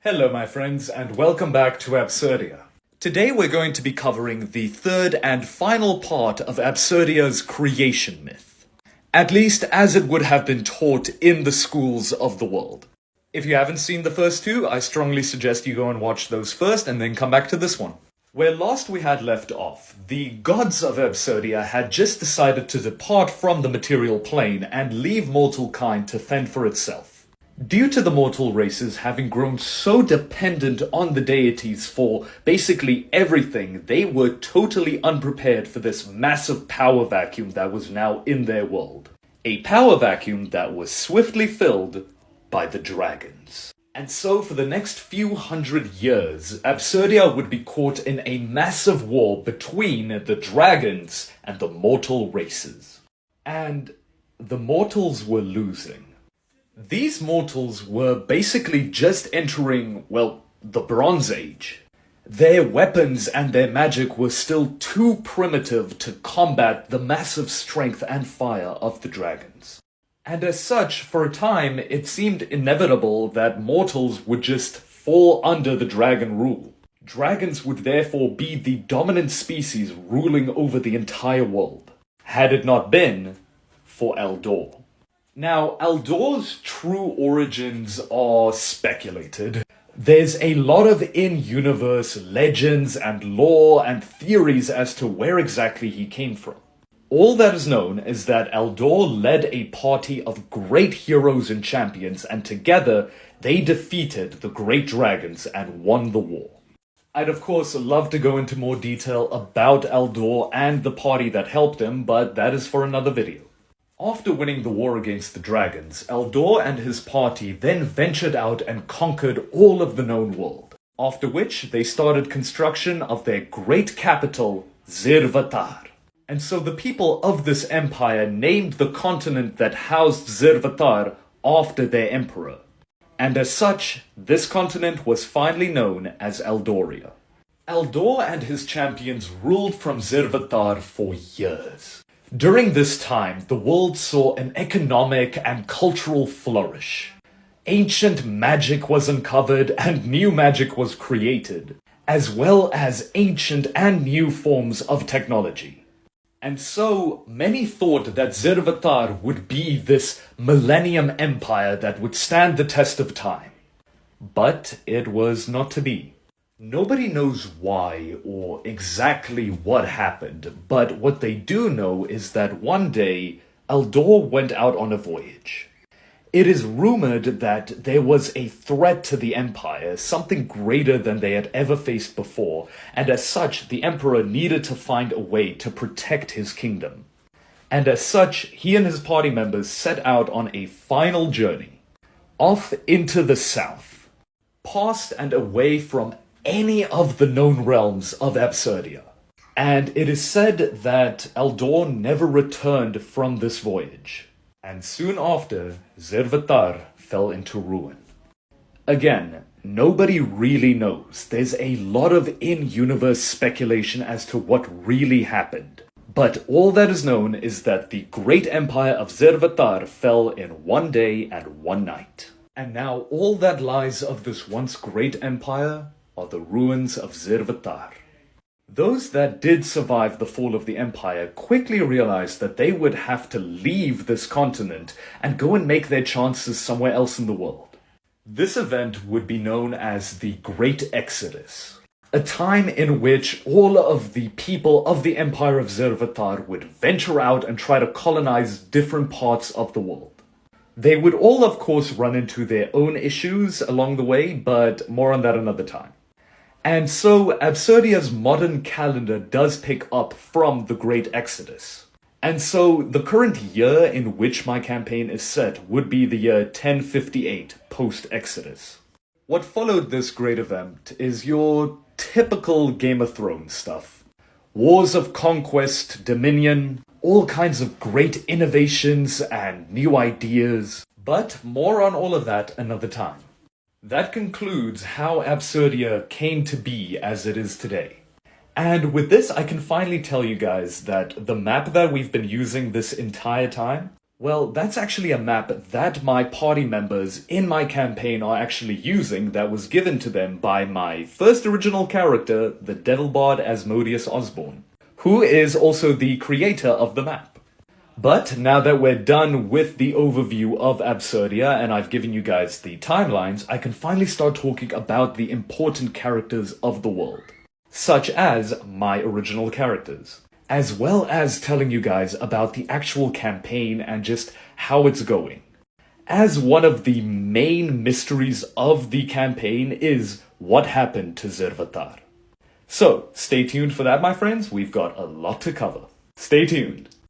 Hello my friends, and welcome back to Absurdia. Today we're going to be covering the third and final part of Absurdia's creation myth. At least as it would have been taught in the schools of the world. If you haven't seen the first two, I strongly suggest you go and watch those first and then come back to this one. Where last we had left off, the gods of Absurdia had just decided to depart from the material plane and leave mortal kind to fend for itself. Due to the mortal races having grown so dependent on the deities for basically everything, they were totally unprepared for this massive power vacuum that was now in their world. A power vacuum that was swiftly filled by the dragons. And so for the next few hundred years, Absurdia would be caught in a massive war between the dragons and the mortal races. And the mortals were losing. These mortals were basically just entering, well, the Bronze Age. Their weapons and their magic were still too primitive to combat the massive strength and fire of the dragons. And as such, for a time, it seemed inevitable that mortals would just fall under the dragon rule. Dragons would therefore be the dominant species ruling over the entire world, had it not been for Eldor. Now, Eldor's true origins are speculated. There's a lot of in-universe legends and lore and theories as to where exactly he came from. All that is known is that Eldor led a party of great heroes and champions, and together they defeated the great dragons and won the war. I'd of course love to go into more detail about Eldor and the party that helped him, but that is for another video. After winning the war against the dragons, Eldor and his party then ventured out and conquered all of the known world, after which they started construction of their great capital, Zirvatar. And so the people of this empire named the continent that housed Zirvatar after their emperor. And as such, this continent was finally known as Eldoria. Eldor and his champions ruled from Zirvatar for years. During this time, the world saw an economic and cultural flourish. Ancient magic was uncovered and new magic was created, as well as ancient and new forms of technology. And so, many thought that Zirvatar would be this millennium empire that would stand the test of time. But it was not to be. Nobody knows why or exactly what happened, but what they do know is that one day, Eldor went out on a voyage. It is rumored that there was a threat to the Empire, something greater than they had ever faced before, and as such, the Emperor needed to find a way to protect his kingdom. And as such, he and his party members set out on a final journey, off into the south, past and away from any of the known realms of Absurdia. And it is said that Eldor never returned from this voyage. And soon after, Zirvatar fell into ruin. Again, nobody really knows. There's a lot of in-universe speculation as to what really happened. But all that is known is that the great empire of Zirvatar fell in one day and one night. And now all that lies of this once great empire are the ruins of Zirvatar. Those that did survive the fall of the empire quickly realized that they would have to leave this continent and go and make their chances somewhere else in the world. This event would be known as the Great Exodus, a time in which all of the people of the empire of Zirvatar would venture out and try to colonize different parts of the world. They would all of course run into their own issues along the way, but more on that another time. And so, Absurdia's modern calendar does pick up from the Great Exodus. And so, the current year in which my campaign is set would be the year 1058 post-Exodus. What followed this great event is your typical Game of Thrones stuff. Wars of conquest, dominion, all kinds of great innovations and new ideas. But more on all of that another time. That concludes how Absurdia came to be as it is today. And with this, I can finally tell you guys that the map that we've been using this entire time Well, that's actually a map that my party members in my campaign are actually using that was given to them by my first original character, the Devil Bard Asmodeus Osborne, who is also the creator of the map. But now that we're done with the overview of Absurdia and I've given you guys the timelines, I can finally start talking about the important characters of the world, such as my original characters, as well as telling you guys about the actual campaign and just how it's going. As one of the main mysteries of the campaign is what happened to Zervatar. So, stay tuned for that, my friends. We've got a lot to cover. Stay tuned.